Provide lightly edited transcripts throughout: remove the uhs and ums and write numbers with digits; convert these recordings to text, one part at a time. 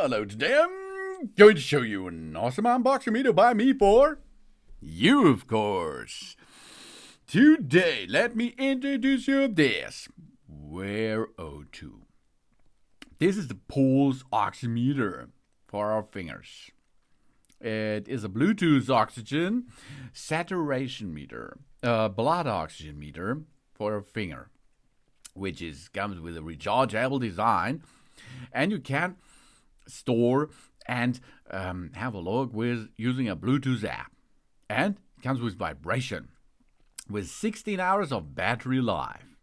Hello, today I'm going to show you an awesome unboxing video by me for you, of course. Today, let me introduce you this WearO2. This is the pulse oximeter for our fingers. It is a Bluetooth oxygen saturation meter, a blood oxygen meter for our finger, which comes with a rechargeable design, and you can store and have a look with using a Bluetooth app. And it comes with vibration, with 16 hours of battery life.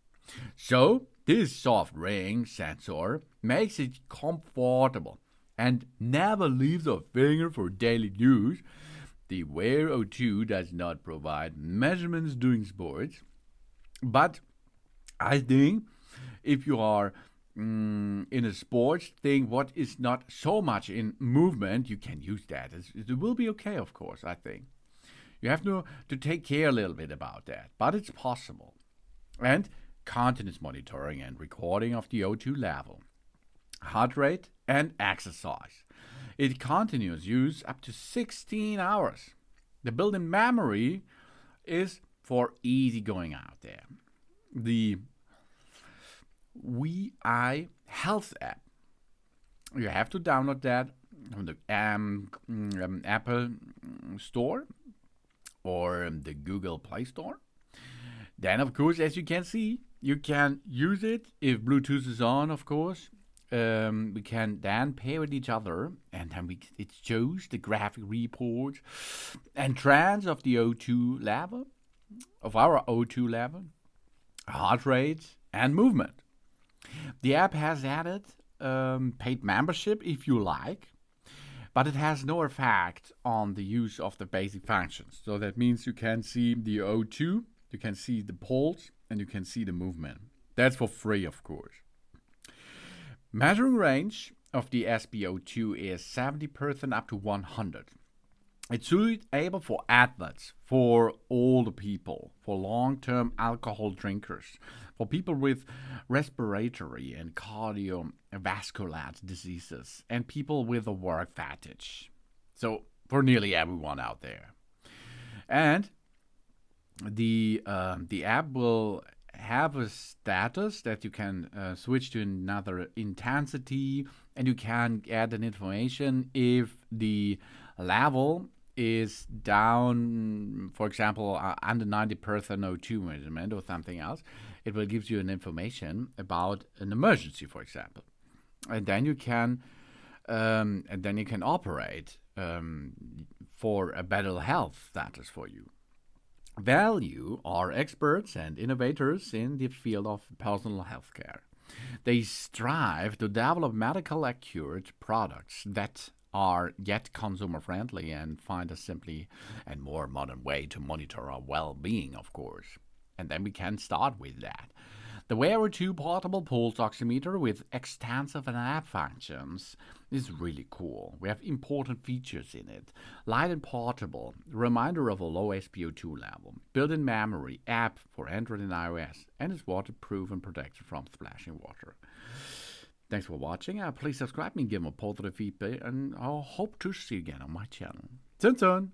So this soft ring sensor makes it comfortable and never leaves a finger for daily use. The WearO2 does not provide measurements during sports, but I think if you are in a sports thing, what is not so much in movement, you can use that. It will be okay, of course, I think. You have to take care a little bit about that, but it's possible. And continuous monitoring and recording of the O2 level, heart rate, and exercise. It continues use up to 16 hours. The built-in memory is for easy going out there. The Vihealth app. You have to download that from the Apple Store or the Google Play Store. Then, of course, as you can see, you can use it if Bluetooth is on, of course. We can then pair with each other, and then it shows the graphic report and trends of the O2 level, of our O2 level, heart rate, and movement. The app has added paid membership if you like, but it has no effect on the use of the basic functions. So that means you can see the O2, you can see the pulse, and you can see the movement. That's for free, of course. Measuring range of the SpO2 is 70% up to 100. It's suitable for athletes, for older people, for long-term alcohol drinkers, for people with respiratory and cardiovascular diseases, and people with a work fatigue. So for nearly everyone out there. And the app will have a status that you can switch to another intensity, and you can add an information if the level is down, for example, under 90% O2 measurement or something else. It will give you an information about an emergency, for example, and then you can operate for a better health status for you. Value are experts and innovators in the field of personal health care. They strive to develop medical accurate products that are yet consumer friendly and find a simply and more modern way to monitor our well-being, of course. And then we can start with that. The WearO2 portable pulse oximeter with extensive and app functions is really cool. We have important features in it. Light and portable, reminder of a low SpO2 level, built-in memory, app for Android and iOS, and is waterproof and protected from splashing water. Thanks for watching. Please subscribe and give me positive feedback, and I hope to see you again on my channel. Soon.